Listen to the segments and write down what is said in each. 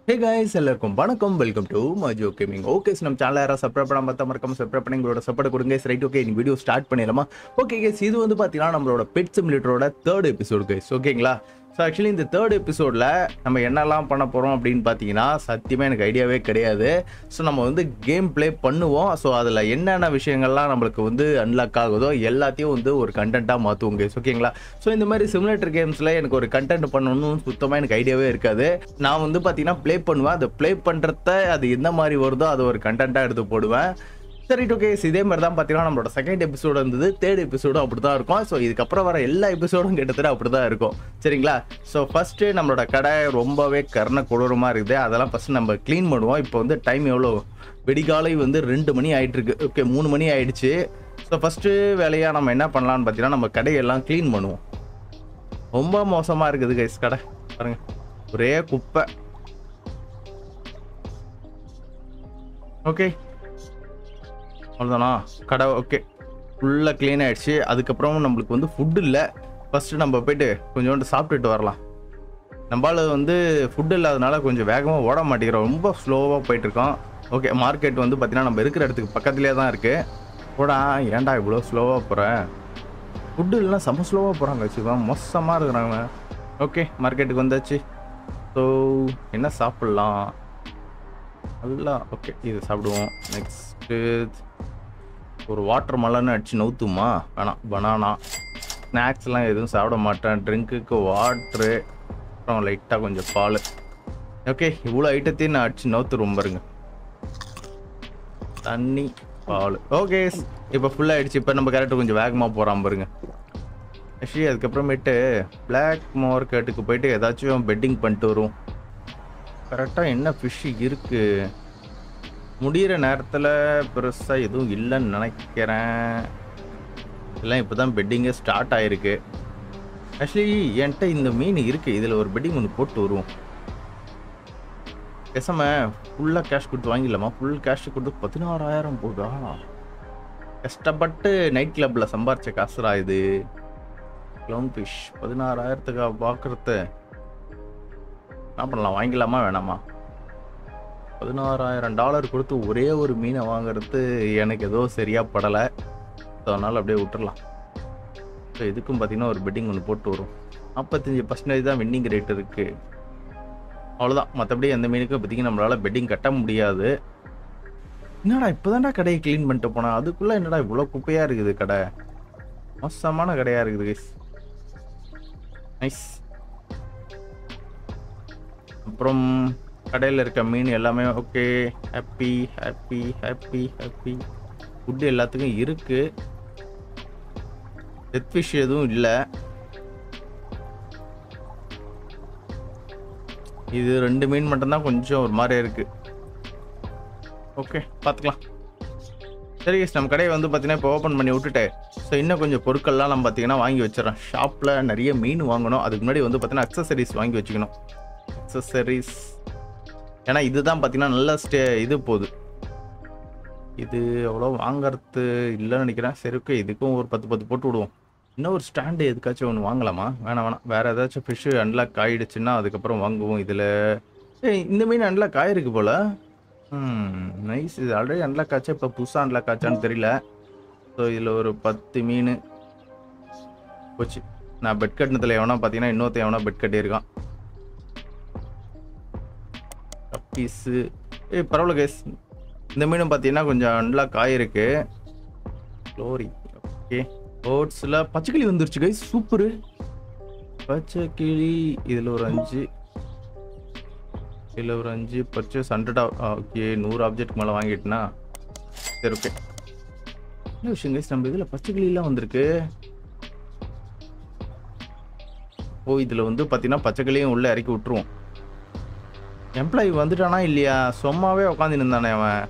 Hey guys, எல்லாருக்கும் வணக்கம். Welcome to Majo gaming. Okay, நம்ம சேனலை யாராவது சப்ஸ்கிரைப் பண்ணாம பார்த்தா மறக்காம சப்ஸ்கிரைப் பண்ணி உங்களோட சப்போர்ட் கொடுங்க. ரைட், ஓகே, இந்த வீடியோ ஸ்டார்ட் பண்ணிடலாமா? ஓகே கைஸ், இது வந்து பார்த்தீங்கன்னா நம்மளோட பெட் சிமுலேட்டரோட 3rd எபிசோடு கைஸ். ஓகேங்களா? ஸோ ஆக்சுவலி இந்த 3rd எபிசோடில் நம்ம என்னெல்லாம் பண்ண போகிறோம் அப்படின்னு பார்த்தீங்கன்னா சத்தியமாக எனக்கு ஐடியாவே கிடையாது. ஸோ நம்ம வந்து கேம் ப்ளே பண்ணுவோம். ஸோ அதில் என்னென்ன விஷயங்கள்லாம் நம்மளுக்கு வந்து அன்லாக் ஆகுதோ எல்லாத்தையும் வந்து ஒரு கண்டென்ட்டாக மாற்றுவோம் கைஸ். ஓகேங்களா? ஸோ இந்த மாதிரி சிமுலேட்டர் கேம்ஸில் எனக்கு ஒரு கண்டென்ட் பண்ணணும்னு சுத்தமாக எனக்கு ஐடியாவே இருக்காது. நான் வந்து பார்த்தீங்கன்னா ப்ளே பண்ணுவேன். அதை ப்ளே பண்ணுறத அது எந்த மாதிரி வருதோ அதை ஒரு கண்டென்ட்டாக எடுத்து போடுவேன். சரி, ஓகே, இதே மாதிரி தான் பார்த்தீங்கன்னா நம்மளோட 2nd எபிசோடு இருந்தது. 3rd எபிசோடும் அப்படி தான் இருக்கும். ஸோ இதுக்கப்புறம் வர எல்லா எபிசோடும் கிட்டத்தட்ட அப்படி தான் இருக்கும். சரிங்களா? ஸோ ஃபஸ்ட்டு நம்மளோட கடை ரொம்பவே கர்ண கொடூரமாக இருக்குது. அதெல்லாம் ஃபஸ்ட்டு நம்ம க்ளீன் பண்ணுவோம். இப்போ வந்து டைம் எவ்வளோ? வெடிகாலை வந்து 2 மணி ஆகிட்டுருக்கு. ஓகே, 3 மணி ஆகிடுச்சு. ஸோ ஃபஸ்ட்டு வேலையாக நம்ம என்ன பண்ணலான்னு பார்த்தீங்கன்னா நம்ம கடையெல்லாம் க்ளீன் பண்ணுவோம். ரொம்ப மோசமாக இருக்குது கைஸ் கடை. பாருங்க, ஒரே குப்பை. ஓகே, அவ்வளோதானா கடை? ஓகே, ஃபுல்லாக க்ளீன் ஆகிடுச்சு. அதுக்கப்புறம் நம்மளுக்கு வந்து ஃபுட்டு இல்லை. ஃபஸ்ட்டு நம்ம போய்ட்டு கொஞ்சோண்டு சாப்பிட்டுட்டு வரலாம். நம்மளால் வந்து ஃபுட்டு இல்லாதனால கொஞ்சம் வேகமாக ஓட மாட்டேங்கிறோம். ரொம்ப ஸ்லோவாக போயிட்டுருக்கோம். ஓகே, மார்க்கெட் வந்து பார்த்தீங்கன்னா நம்ம இருக்கிற இடத்துக்கு பக்கத்துலேயே தான் இருக்குது. கூட ஏன்டா இவ்வளோ ஸ்லோவாக போகிறேன்? ஃபுட்டு இல்லைனா செம்ம ஸ்லோவாக போகிறாங்க. வச்சுக்கோங்க, மோசமாக இருக்கிறாங்க. ஓகே, மார்க்கெட்டுக்கு வந்தாச்சு. ஸோ என்ன சாப்பிட்லாம்? நல்லா ஓகே, இது சாப்பிடுவோம். நெக்ஸ்ட்டு ஒரு வாட்டர் மெலன் அடிச்சு நவுத்துமா? வேணாம். பனானா ஸ்நாக்ஸ்லாம் எதுவும் சாப்பிட மாட்டேன். ட்ரிங்க்குக்கு வாட்ரு, அப்புறம் லைட்டாக கொஞ்சம் பால். ஓகே, இவ்வளோ ஐட்டத்தையும் நான் அடிச்சு நவுத்துருவோம் பாருங்க. தண்ணி, பால். ஓகே, இப்போ ஃபுல்லாக ஆகிடுச்சு. இப்போ நம்ம கேரக்டர் கொஞ்சம் வேகமாக போகிறான் பாருங்க. ஆக்சுவலி அதுக்கப்புறமேட்டு பிளாக் மார்க்கெட்டுக்கு போயிட்டு ஏதாச்சும் பெட்டிங் பண்ணிட்டு வரும். கரெக்டாக என்ன ஃபிஷ்ஷு இருக்குது? முடிகிற நேரத்தில் பெருசாக எதுவும் இல்லைன்னு நினைக்கிறேன். இதெல்லாம் இப்போ தான் பெட்டிங்கே ஸ்டார்ட் ஆகிருக்கு. ஆக்சுவலி என்கிட்ட இந்த மீன் இருக்குது. இதில் ஒரு பெட்டிங் ஒன்று போட்டு வருவோம். பேசாமல் ஃபுல்லாக கேஷ் கொடுத்து வாங்கிடலாமா? ஃபுல் கேஷ் கொடுத்து 16,000 போதா? கஷ்டப்பட்டு நைட் கிளப்பில் சம்பாரித்த காசுரா இது. க்ளவுன் ஃபிஷ் 16,000க்கு பார்க்குறது என்ன பண்ணலாம்? வாங்கிடலாமா வேணாமா? $16,000 கொடுத்து ஒரே ஒரு மீனை வாங்குறது எனக்கு ஏதோ சரியாக படலை. ஸோ அதனால் அப்படியே விட்டுறலாம். ஸோ இதுக்கும் பார்த்தீங்கன்னா ஒரு பெட்டிங் ஒன்று போட்டு வரும். 45% தான் வின்னிங் ரேட் இருக்குது. அவ்வளோதான். மற்றபடி அந்த மீனுக்கும் பார்த்தீங்கன்னா நம்மளால் பெட்டிங் கட்ட முடியாது. என்னடா இப்போ தான்டா கடையை க்ளீன் பண்ணிட்டு போனேன், அதுக்குள்ளே என்னடா இவ்வளோ குப்பையாக இருக்குது கடை? மோசமான கடையாக இருக்குது கைஸ். நைஸ். அப்புறம் கடையில் இருக்க மீன் எல்லாமே okay. Happy happy happy happy. Food எல்லாத்துக்கும் இருக்குது. டெத் ஃபிஷ் எதுவும் இல்லை. இது 2 மீன் மட்டும்தான் கொஞ்சம் ஒரு மாதிரி இருக்குது. ஓகே, பார்த்துக்கலாம். சரி கைஸ், நம்ம கடையை வந்து பார்த்தீங்கன்னா இப்போ ஓப்பன் பண்ணி விட்டுட்டேன். ஸோ இன்னும் கொஞ்சம் பொருட்கள்லாம் நம்ம பார்த்தீங்கன்னா வாங்கி வச்சிடறோம். ஷாப்பில் நிறைய மீன் வாங்கணும். அதுக்கு முன்னாடி வந்து பார்த்தீங்கன்னா அக்சசரிஸ் வாங்கி வச்சுக்கணும். அக்சசரிஸ் ஏன்னா இதுதான் பார்த்தீங்கன்னா நல்ல இது போகுது. இது அவ்வளோ வாங்கிறது இல்லைன்னு நினைக்கிறேன். சரி, ஓகே, இதுக்கும் ஒரு 10 போட்டு விடுவோம். இன்னும் ஒரு ஸ்டாண்டு எதுக்காச்சும் ஒன்று வாங்கலாமா? வேணாம். வேறு ஏதாச்சும் ஃபிஷ்ஷு அன்லாக் ஆகிடுச்சுன்னா அதுக்கப்புறம் வாங்குவோம். இதில் இந்த மீன் அன்லாக் ஆகிருக்கு போல். நைஸ். இது ஆல்ரெடி அன்லாக் ஆச்சா இப்போ புதுசாக அன்லாக் ஆச்சான்னு தெரியல. ஸோ இதில் ஒரு 10 மீன் போச்சு. நான் பெட் கட்டினத்தில் எவனா பார்த்தீங்கன்னா இன்னொருத்த எவனா பெட் கட்டியிருக்கான். பீஸு பரவாயில்ல கைஸ். இந்த மீனும் பார்த்தீங்கன்னா கொஞ்சம் அன்லாக் ஆகிருக்கு. க்ளோரி. ஓகே, ஓட்ஸில் பச்சைக்கிளி வந்துருச்சு கைஸ். சூப்பரு. பச்சைக்கிளி இதில் ஒரு 5, இதில் ஒரு 5 பர்ச்சேஸ் 100. ஓகே, 100 ஆப்ஜெக்ட் மேலே வாங்கிட்டுனா சரி, ஓகே. என்ன விஷயம் கைஸ், நம்ம இதில் பச்சைக்கிளிலாம் வந்திருக்கு. ஓ, இதில் வந்து பார்த்தீங்கன்னா பச்சைக்கிளியும் உள்ளே இறக்கி விட்டுருவோம். எம்ப்ளாயி வந்துட்டானா இல்லையா? சும்மாவே உட்காந்து இருந்தானே அவன்.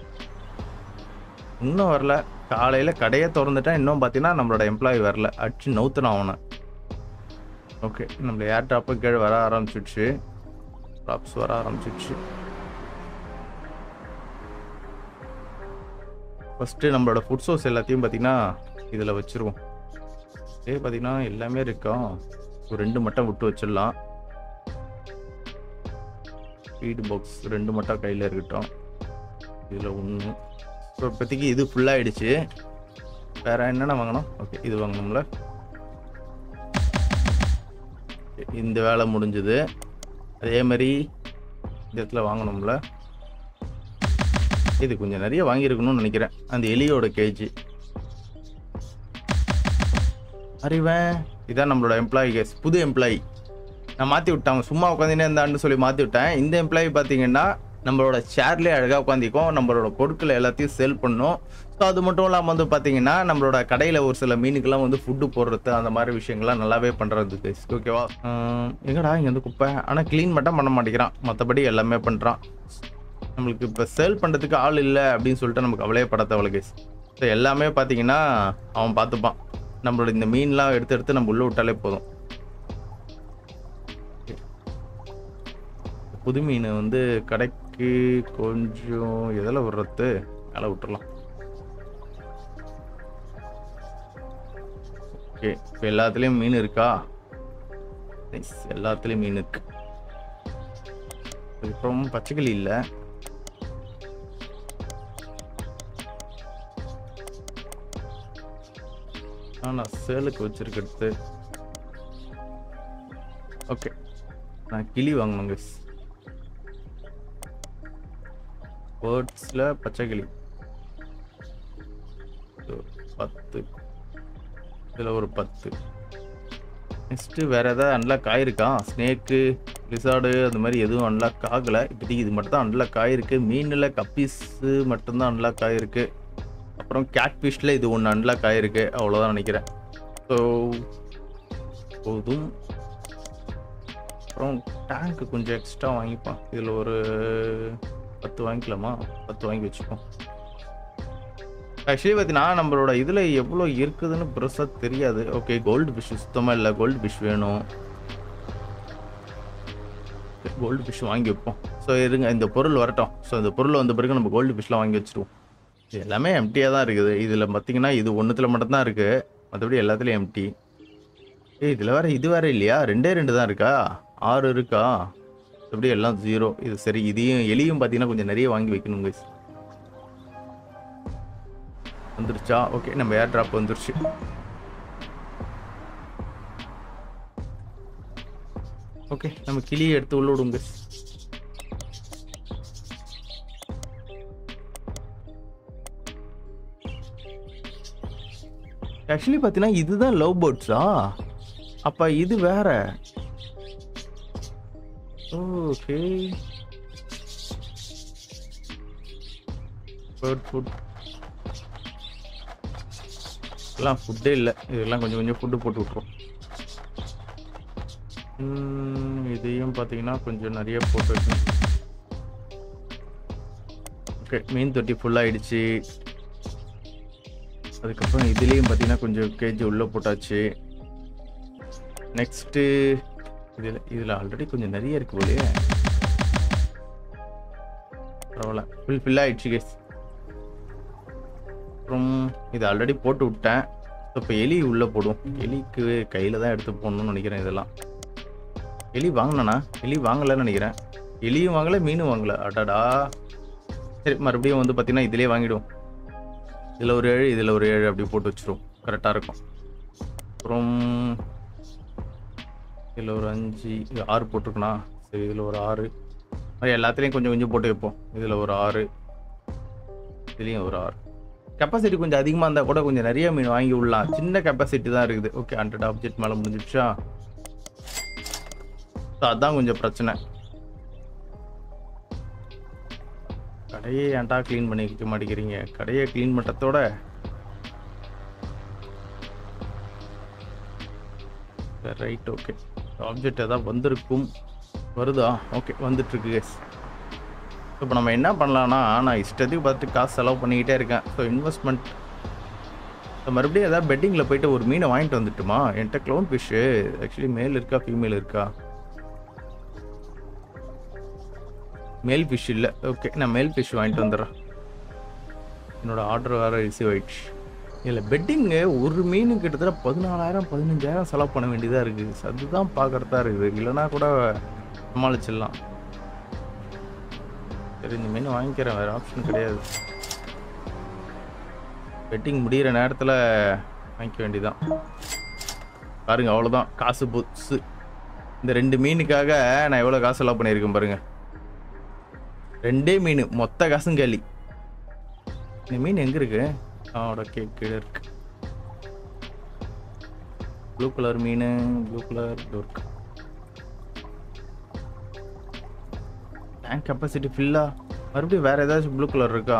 இன்னும் வரல. காலையில் கடையை திறந்துட்டான். இன்னும் பார்த்தீங்கன்னா நம்மளோட எம்ப்ளாயி வரல. அடிச்சு நவுத்துனான் அவனை. ஓகே, நம்மளோட ஏர் டாப்பு கீழே வர ஆரம்பிச்சிடுச்சு. டாப்ஸ் வர ஆரம்பிச்சிடுச்சு. ஃபஸ்ட்டு நம்மளோட ஃபுட் சோர்ஸ் எல்லாத்தையும் பார்த்தீங்கன்னா இதில் வச்சுருவோம். பார்த்தீங்கன்னா எல்லாமே இருக்கா. ஒரு 2 மட்டும் விட்டு வச்சிடலாம். ஃபீடு பாக்ஸ் 2 மட்டும் கையில் இருக்கட்டும். இதில் 1. ஸோ இப்போதைக்கு இது ஃபுல்லாகிடுச்சு. வேறு என்னென்ன வாங்கணும்? ஓகே, இது வாங்கணும்ல. இந்த வேலை முடிஞ்சுது. அதே மாதிரி இந்த இடத்துல வாங்கணும்ல. இது கொஞ்சம் நிறைய வாங்கியிருக்கணும்னு நினைக்கிறேன். அந்த எலியோட கேஜி அறிவேன். இதான் நம்மளோட எம்ப்ளாயி கேஸ், புது எம்ப்ளாயி. நான் மாற்றி விட்டாங்க, சும்மா உட்காந்துனே இருந்தான்னு சொல்லி மாற்றி விட்டேன். இந்த எம்ப்ளாயி பார்த்தீங்கன்னா நம்மளோட ஷேர்லேயே அழகாக உட்காந்துக்கும். நம்மளோட பொருட்களை எல்லாத்தையும் சேல் பண்ணணும். ஸோ அது மட்டும் இல்லாமல் வந்து பார்த்தீங்கன்னா நம்மளோட கடையில் ஒரு சில மீனுக்கெல்லாம் வந்து ஃபுட்டு போடுறது அந்த மாதிரி விஷயங்கள்லாம் நல்லாவே பண்ணுறது கேஸ். ஓகேவா? எங்கடா இங்கே வந்து குப்பை. ஆனால் க்ளீன் மட்டும் பண்ண மாட்டேங்கிறான், மற்றபடி எல்லாமே பண்ணுறான். நம்மளுக்கு இப்போ சேல் பண்ணுறதுக்கு ஆள் இல்லை அப்படின்னு சொல்லிட்டு நமக்கு கவலையே பட தேவை கேஸ். ஸோ எல்லாமே பார்த்தீங்கன்னா அவன் பார்த்துப்பான். நம்மளோட இந்த மீன்லாம் எடுத்து நம்ம உள்ளே விட்டாலே போதும். புது மீன் வந்து கடைக்கு கொஞ்சம் எதில் விடுறது, மேலே விட்டுறலாம். ஓகே, இப்போ எல்லாத்துலேயும் மீன் இருக்கா? எல்லாத்துலேயும் மீன் இருக்கு. அதுக்கப்புறம் பச்சைக்கிளி இல்லை. நான் சேலுக்கு வச்சிருக்கிறது. ஓகே, நான் கிளி வாங்கணுங்க. பேர்ட்ஸில் பச்சைக்கிளி 10, இதில் ஒரு 10. நெக்ஸ்ட்டு வேறு எதாவது அன்லாக் ஆகிருக்கா? ஸ்னேக்கு, லிசார்டு அந்த மாதிரி எதுவும் அன்லாக் ஆகலை. இப்போதைக்கு இது மட்டும் தான் அன்லாக் ஆகிருக்கு. மீனில் கப்பீஸு மட்டும்தான் அன்லாக் ஆகிருக்கு. அப்புறம் கேட் ஃபிஷ்ல இது ஒன்று அன்லாக் ஆகிருக்கு. அவ்வளோதான் நினைக்கிறேன். ஸோ போதும். அப்புறம் டேங்க்கு கொஞ்சம் எக்ஸ்ட்ரா வாங்கிப்பான். இதில் ஒரு 10 வாங்கிக்கலாமா? 10 வாங்கி வச்சுப்போம். ஆக்சுவலி பார்த்தீங்கன்னா நம்மளோட இதில் எவ்வளோ இருக்குதுன்னு பெருசாக தெரியாது. ஓகே, கோல்டு ஃபிஷ் சுத்தமாக இல்லை. கோல்டு ஃபிஷ் வேணும். கோல்டு ஃபிஷ் வாங்கி வைப்போம். ஸோ இருங்க, இந்த பொருள் வரட்டும். ஸோ இந்த பொருள் வந்த பிறகு நம்ம கோல்டு ஃபிஷ்லாம் வாங்கி வச்சுருவோம். இது எல்லாமே எம்டியாக தான் இருக்குது. இதில் பார்த்தீங்கன்னா இது ஒன்றுத்தில் மட்டும்தான் இருக்குது, மற்றபடி எல்லாத்துலேயும் எம்டி. இதில் வேறு இது வேறு இல்லையா? 2 தான் இருக்கா? 6 இருக்கா? அப்படி எல்லாம் 0. இது சரி. இதையும் எலியும் பார்த்தீங்கன்னா கொஞ்சம் நிறைய வாங்கி வைக்கணும் கைஸ். வந்துருச்சா? ஓகே, நம்ம ஏர் ட்ராப் வந்துருச்சு. ஓகே, நம்ம கிளியை எடுத்து உள்ள விடுங்க. ஆக்சுவலி பார்த்தீங்கன்னா இதுதான் லவ் பேர்ட்ஸா? அப்போ இது வேற. ஓகே, பேர்ட் ஃபுட் எல்லாம் ஃபுட்டே இல்லை. இதெல்லாம் கொஞ்சம் கொஞ்சம் ஃபுட்டு போட்டு விட்ருவோம். இதையும் பார்த்தீங்கன்னா கொஞ்சம் நிறைய போட்டு வைக்கணும். ஓகே, மீன் தொட்டி ஃபுல்லாகிடுச்சு. அதுக்கப்புறம் இதுலேயும் பார்த்தீங்கன்னா கொஞ்சம் கேஜி உள்ளே போட்டாச்சு. நெக்ஸ்ட்டு இதில் ஆல்ரெடி கொஞ்சம் நிறைய இருக்குது போலையே. பரவாயில்ல, ஃபில்லாகிடுச்சு கேஸ். அப்புறம் இது ஆல்ரெடி போட்டு விட்டேன். இப்போ எலி உள்ளே போடும். எலிக்கு கையில் தான் எடுத்து போடணும்னு நினைக்கிறேன். இதெல்லாம் எலி வாங்கினா, எலி வாங்கலைன்னு நினைக்கிறேன். எலியும் வாங்கலை, மீனும் வாங்கலை. அடாடா. சரி, மறுபடியும் வந்து பார்த்தீங்கன்னா இதிலே வாங்கிடுவோம். இதில் ஒரு 7, இதில் ஒரு 7 அப்படி போட்டு வச்சிரும். கரெக்டாக இருக்கும். அப்புறம் இதில் ஒரு 5, 6 போட்டிருக்கணா? சரி, இதில் ஒரு 6. மாதிரி எல்லாத்துலேயும் கொஞ்சம் கொஞ்சம் போட்டு வைப்போம். இதில் ஒரு 6, இதுலேயும் ஒரு 6. கெப்பாசிட்டி கொஞ்சம் அதிகமாக இருந்தால் கூட கொஞ்சம் நிறைய மீன் வாங்கி விடலாம். சின்ன கெப்பாசிட்டி தான் இருக்குது. ஓகே, 100 ஆப்ஜெக்ட் மேலே முடிஞ்சிடுச்சா? ஸோ அதுதான் கொஞ்சம் பிரச்சனை. கடையை ஏன்டா க்ளீன் பண்ணி வைக்க மாட்டேங்கிறீங்க? கடையை க்ளீன் பண்ணுறதோட ரைட். ஓகே, ஆப்ஜெக்ட் எதாவது வந்திருக்கும். வருதா? ஓகே, வந்துட்டுருக்கு கேஸ். இப்போ நம்ம என்ன பண்ணலான்னா, நான் இஷ்டத்துக்கு பார்த்துட்டு காசு செலவு பண்ணிக்கிட்டே இருக்கேன். ஸோ இன்வெஸ்ட்மெண்ட் மறுபடியும் ஏதாவது பெட்டிங்கில் போயிட்டு ஒரு மீனை வாங்கிட்டு வந்துட்டுமா? என்கிட்ட க்ளவுன் ஃபிஷ்ஷு ஆக்சுவலி மேல் இருக்கா ஃபீமேல் இருக்கா? மேல் ஃபிஷ் இல்லை. ஓகே, நான் மேல் ஃபிஷ் வாங்கிட்டு வந்துடுறேன். என்னோடய ஆர்டர் வேறு ரிசீவ் ஆகிடுச்சு. இல்லை, பெட்டிங்கு ஒரு மீன் கிட்டத்தட்ட 14,000 15,000 செலவு பண்ண வேண்டியதாக இருக்குது. அதுதான் பார்க்குறதா இருக்குது. இல்லைனா கூட சமாளிச்சிடலாம். சரி இந்த மீன் வாங்கிக்கிறேன், வேறு ஆப்ஷன் கிடையாது. பெட்டிங் முடிகிற நேரத்தில் வாங்கிக்க வேண்டியதான். பாருங்க அவ்வளோதான், காசு புதுசு. இந்த 2 மீனுக்காக நான் எவ்வளோ காசு செலவு பண்ணியிருக்கேன் பாருங்க. 2 மீன் மொத்த காசும் கேலி. இந்த மீன் எங்கே இருக்கு? ஓகே கீழே இருக்கு. ப்ளூ கலர் மீன், ப்ளூ கலர் இருக்கு. டேங்க் கெப்பாசிட்டி ஃபில்லா? மறுபடியும் வேறு ஏதாச்சும் ப்ளூ கலர் இருக்கா?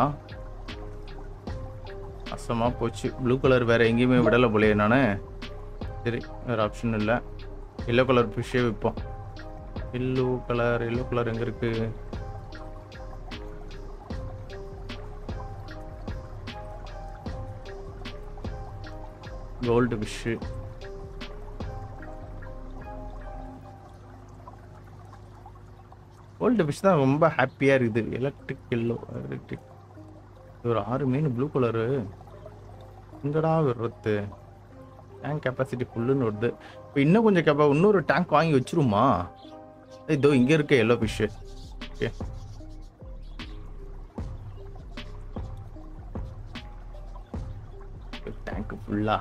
அசமாக போச்சு. ப்ளூ கலர் வேறு எங்கேயுமே விடலை போலையே நான். சரி வேறு ஆப்ஷன் இல்லை. எல்லோ கலர் ஃபிஷ்ஷே விற்போம். எல்லோ கலர் எங்கே இருக்கு? Gold fish. கோல்டு ஃபிஷ் தான் ரொம்ப ஹாப்பியாக இருக்குது. எலக்ட்ரிக் ஒரு 6 மீன் ப்ளூ கலரு எங்கடா விடுறது? டேங்க் கெப்பாசிட்டி ஃபுல்லுன்னு வருது. இப்போ இன்னும் கொஞ்சம் இன்னொரு டேங்க் வாங்கி வச்சிருமா? இதோ இங்கே இருக்க எல்லோ ஃபிஷ்ஷு. ஓகே டேங்க் ஃபுல்லா.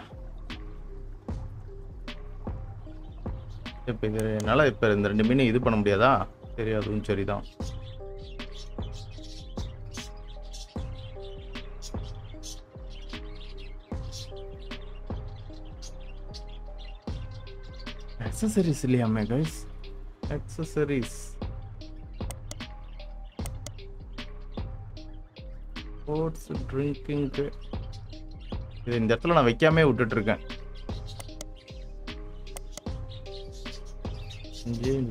இப்போ இது என்னால் இப்போ இந்த 2 மீன் இது பண்ண முடியாதா? சரி அதுவும் சரிதான். accessories இல்லையாமே கைஸ்? accessories sports drinking. இது இந்த இடத்துல நான் வைக்காமே விட்டுட்டு இருக்கேன்.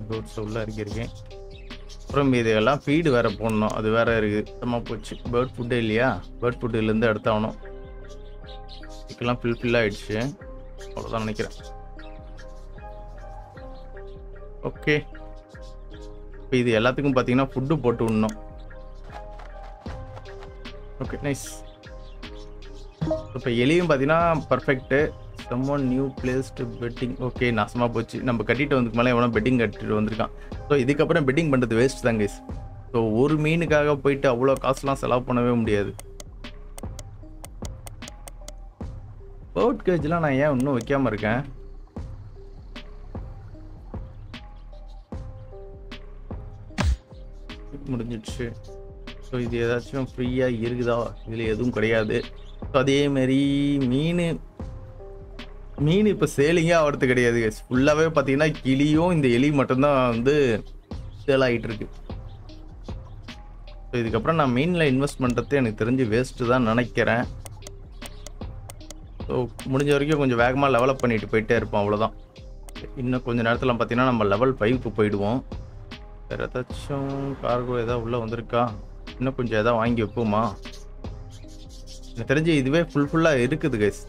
போட்ஸ் உள்ள இருக்கேன். அப்புறம் இதெல்லாம் ஃபீடு வேற போடணும், அது வேற இருக்கு. சுத்தமாக போச்சு. பேர்ட் ஃபுட்டே இல்லையா? பேர்ட் ஃபுட்டுலேருந்து எடுத்தாகணும். இதுக்கெல்லாம் ஃபில் ஆயிடுச்சு. அவ்வளோதான் நினைக்கிறேன். ஓகே இப்போ இது எல்லாத்துக்கும் பார்த்தீங்கன்னா ஃபுட்டு போட்டு விடணும். Okay nice. இப்போ எலியும் பார்த்தீங்கன்னா பர்ஃபெக்ட்டு. சம்மோன் நியூ பிளேஸ்டு பெட்டிங். ஓகே நாசமாக போச்சு. நம்ம கட்டிட்டு வந்துக்கு மேலே எவனோ பெட்டிங் கட்டிட்டு வந்திருக்கான். ஸோ இதுக்கப்புறம் பெட்டிங் பண்ணுறது வேஸ்ட் தான் கைஸ். ஸோ ஒரு மீனுக்காக போயிட்டு அவ்வளோ காசுலாம் செலவு பண்ணவே முடியாது. பேர்ட் கேஜ்லாம் நான் ஏன் இன்னும் வைக்காமல் இருக்கேன்? முடிஞ்சிடுச்சு. ஸோ இது ஏதாச்சும் ஃப்ரீயாக இருக்குதா? இதில் எதுவும் கிடையாது. ஸோ அதேமாரி மீன் இப்போ சேலிங்கே ஆகிறது கிடையாது. ஃபுல்லாகவே பார்த்தீங்கன்னா கிளியும் இந்த எலி மட்டும்தான் வந்து சேல் ஆகிட்டு இருக்கு. ஸோ இதுக்கப்புறம் நான் மீனில் இன்வெஸ்ட் பண்ணுறது எனக்கு தெரிஞ்சு வேஸ்ட்டு தான் நினைக்கிறேன். ஸோ முடிஞ்ச வரைக்கும் கொஞ்சம் வேகமாக லெவலப் பண்ணிட்டு போயிட்டே இருப்போம், அவ்வளோதான். இன்னும் கொஞ்சம் நேரத்தில் பார்த்தீங்கன்னா நம்ம லெவல் 5க்கு போயிடுவோம். வேறு ஏதாச்சும் கார்கோ ஏதாவது உள்ளே வந்திருக்கா? இன்னும் கொஞ்சம் எதாவது வாங்கி வைப்போமா? எனக்கு தெரிஞ்சு இதுவே ஃபுல்லாக இருக்குது கைஸ்.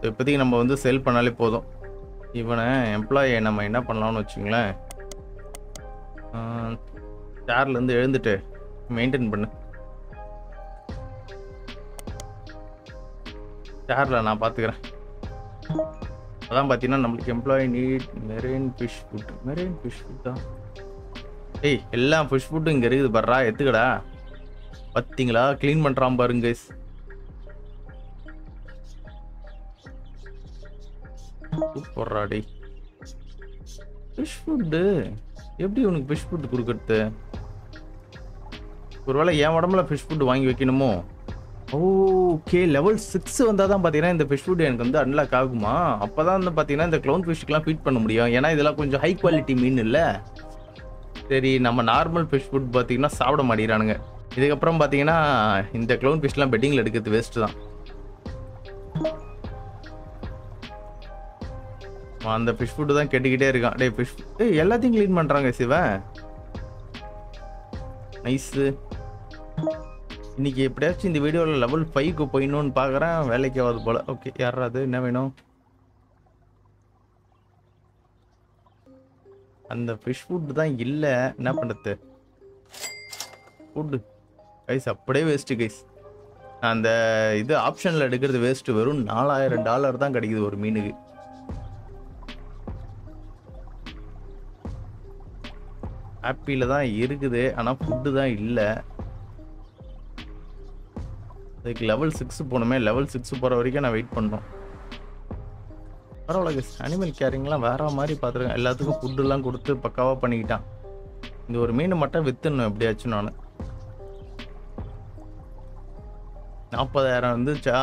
இப்போதைக்கு நம்ம வந்து சேல் பண்ணாலே போதும். இவனை எம்ப்ளாயை நம்ம என்ன பண்ணலாம்னு வச்சுங்களேன், சேர்லேருந்து எழுந்துட்டு மெயின்டைன் பண்ணு. சேரில் நான் பார்த்துக்கிறேன். அதான் பார்த்தீங்கன்னா நம்மளுக்கு employee need marine fish food தான். ஏய் எல்லாம் ஃபிஷ் ஃபுட்டும் இங்கே இருக்குது பாருடா, எத்துக்கடா. பார்த்தீங்களா க்ளீன் பண்ணுறான் பாருங்க கைஸ். சூப்பர்ரா டே. ஃபிஷ் ஃபுட்டு எப்படி உனக்கு ஃபிஷ் ஃபுட் கொடுக்கறது? ஒருவேளை என் உடம்புல ஃபிஷ் ஃபுட் வாங்கி வைக்கணுமோ? ஓகே லெவல் 6 வந்தால் தான் பார்த்தீங்கன்னா இந்த ஃபிஷ் ஃபுட் எனக்கு வந்து அன்லாக் ஆகுமா? அப்போ தான் வந்து பார்த்தீங்கன்னா இந்த க்ளவுன் ஃபிஷ்க்கெலாம் ஃபீட் பண்ண முடியும். ஏன்னா இதெல்லாம் கொஞ்சம் ஹை குவாலிட்டி மீன் இல்லை. சரி நம்ம நார்மல் ஃபிஷ் ஃபுட் பார்த்தீங்கன்னா சாப்பிட மாட்டேங்கிறானுங்க. இதுக்கப்புறம் பார்த்தீங்கன்னா இந்த க்ளவுன் ஃபிஷ்லாம் பெட்டிங்கில் எடுக்கிறது வேஸ்ட்டு தான். அந்த ஃபிஷ் ஃபுட்டு தான் கெட்டுக்கிட்டே இருக்கான். டே ஃபிஷ் எல்லாத்தையும் க்ளீன் பண்ணுறாங்க சிவன். நைஸு. இன்னைக்கு எப்படியாச்சும் இந்த வீடியோவில் லெவல் 5க்கு போயிடணும்னு பார்க்குறேன், வேலைக்கு ஆகாது போல். ஓகே யாராவது என்ன வேணும்? அந்த ஃபிஷ் ஃபுட் தான் இல்லை, என்ன பண்ணுறது? ஃபுட்டு கைஸ் அப்படியே வேஸ்ட்டு கைஸ். அந்த இது ஆப்ஷனில் எடுக்கிறது வேஸ்ட்டு. வெறும் $4000 தான் கிடைக்குது ஒரு மீனுக்கு. ஹாப்பியில் தான் இருக்குது, ஆனால் ஃபுட்டு தான் இல்லை. அதுக்கு லெவல் 6 போகணுமே. லெவல் 6 போகிற வரைக்கும் நான் வெயிட் பண்ணணும். பரவாயில்ல கைஸ், அனிமல் கேரிங்லாம் வேற மாதிரி பார்த்துருக்கேன். எல்லாத்துக்கும் ஃபுட்டுலாம் கொடுத்து பக்காவாக பண்ணிக்கிட்டான். இந்த ஒரு மீன் மட்டும் வித்துடணும் எப்படியாச்சும். நான் 40,000 வந்துச்சா.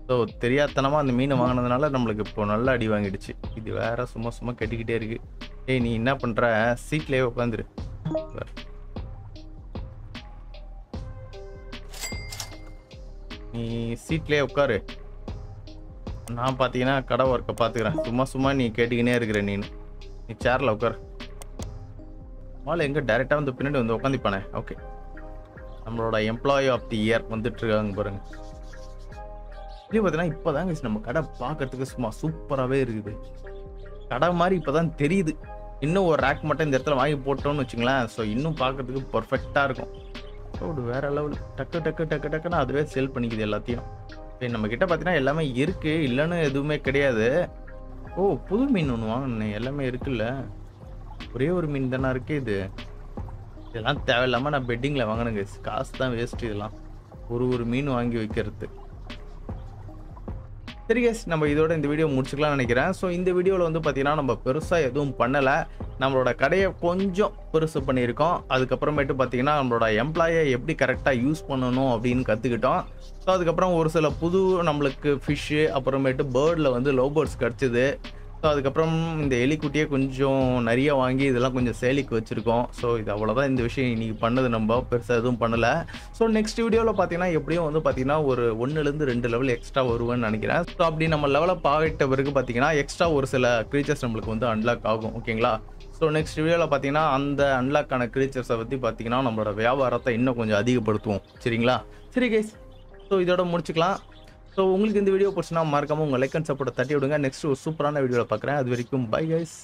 ஸோ தெரியாதனமாக அந்த மீன் வாங்கினதுனால நம்மளுக்கு இப்போ நல்ல அடி வாங்கிடுச்சு. இது வேற சும்மா சும்மா கட்டிக்கிட்டே இருக்கு. ஏய், நீ என்ன பண்ணுற? சீட்லேயே உட்காந்துரு. நீ சீட்லேயே உட்காரு. நான் பார்த்தீங்கன்னா கடை ஒர்க்கை பார்த்துக்கிறேன். சும்மா சும்மா நீ கேட்டுக்கினே இருக்கிற. நீ சேரில் உட்காரு. மாலை எங்கே டைரெக்டாக வந்து பின்னாடி வந்து உட்காந்துப்பானே. ஓகே, நம்மளோட எம்ப்ளாயி ஆஃப் தி இயர் வந்துட்டு இருக்காங்க பாருங்க. இதே பார்த்தீங்கன்னா இப்போ தாங்க நம்ம கடை பார்க்கறதுக்கு சும்மா சூப்பராகவே இருக்குது. கடை மாதிரி இப்போ தான் தெரியுது. இன்னும் ஒரு ரேக் மட்டும் இந்த இடத்துல வாங்கி போட்டோம்னு வச்சுங்களேன். ஸோ இன்னும் பார்க்கறதுக்கு பர்ஃபெக்டாக இருக்கும். ஸோ வேற லெவல். டக்குன்னு அதுவே செல் பண்ணிக்குது எல்லாத்தையும். நம்ம கிட்ட பார்த்தீங்கன்னா எல்லாமே இருக்கு, இல்லைன்னு எதுவுமே கிடையாது. ஓ, புது மீன் ஒன்று வாங்கினேன். எல்லாமே இருக்குல்ல. ஒரே ஒரு மீன் தானே இருக்கு. இதெல்லாம் தேவையில்லாமல் நான் பெட்டிங்கில் வாங்கினேங்க. காசு தான் வேஸ்ட். இதெல்லாம் ஒரு மீன் வாங்கி வைக்கிறது. சரி கேஸ், நம்ம இதோட இந்த வீடியோ முடிச்சுக்கலாம்னு நினைக்கிறேன். ஸோ இந்த வீடியோவில் வந்து பார்த்தீங்கன்னா நம்ம பெருசாக எதுவும் பண்ணலை. நம்மளோட கடையை கொஞ்சம் பெருசு பண்ணியிருக்கோம். அதுக்கப்புறமேட்டு பார்த்தீங்கன்னா நம்மளோட எம்ப்ளாயை எப்படி கரெக்டாக யூஸ் பண்ணணும் அப்படின்னு கற்றுக்கிட்டோம். ஸோ அதுக்கப்புறம் ஒரு சில புது நம்மளுக்கு ஃபிஷ்ஷு, அப்புறமேட்டு பேர்டில் வந்து லவ் பேர்ட்ஸ் கிடச்சிது. ஸோ அதுக்கப்புறம் இந்த எலிக்குட்டியே கொஞ்சம் நிறைய வாங்கி இதெல்லாம் கொஞ்சம் சேலிக்கு வச்சுருக்கோம். ஸோ இது அவ்வளோதான் இந்த விஷயம் இன்றைக்கி பண்ணது. நம்ம பெருசாக எதுவும் பண்ணலை. ஸோ நெக்ஸ்ட் வீடியோவில் பார்த்தீங்கன்னா எப்படியும் வந்து பார்த்தீங்கன்னா ஒரு 1லேருந்து 2 லெவல் எக்ஸ்ட்ரா வருவேன்னு நினைக்கிறேன். ஸோ அப்படி நம்ம லெவலப் ஆகிட்ட பிறகு பார்த்தீங்கன்னா எக்ஸ்ட்ரா ஒரு சில க்ரீச்சர்ஸ் நம்மளுக்கு வந்து அன்லாக் ஆகும். ஓகேங்களா? ஸோ நெக்ஸ்ட் வீடியோவில் பார்த்தீங்கன்னா அந்த அன்லாக்கான க்ரீச்சர்ஸை பற்றி பார்த்தீங்கன்னா நம்மளோட வியாபாரத்தை இன்னும் கொஞ்சம் அதிகப்படுத்துவோம். சரிங்களா? சரி கைஸ், ஸோ இதோட முடிச்சுக்கலாம். ஸோ உங்களுக்கு இந்த வீடியோ பிடிச்சுன்னா மறக்காம உங்கள் லைக் அண்ட் சப்போர்ட்டை தட்டி விடுங்க. நெக்ஸ்ட் ஒரு சூப்பரான வீடியோவில் பார்க்குறேன். அது வரைக்கும் பை கைஸ்.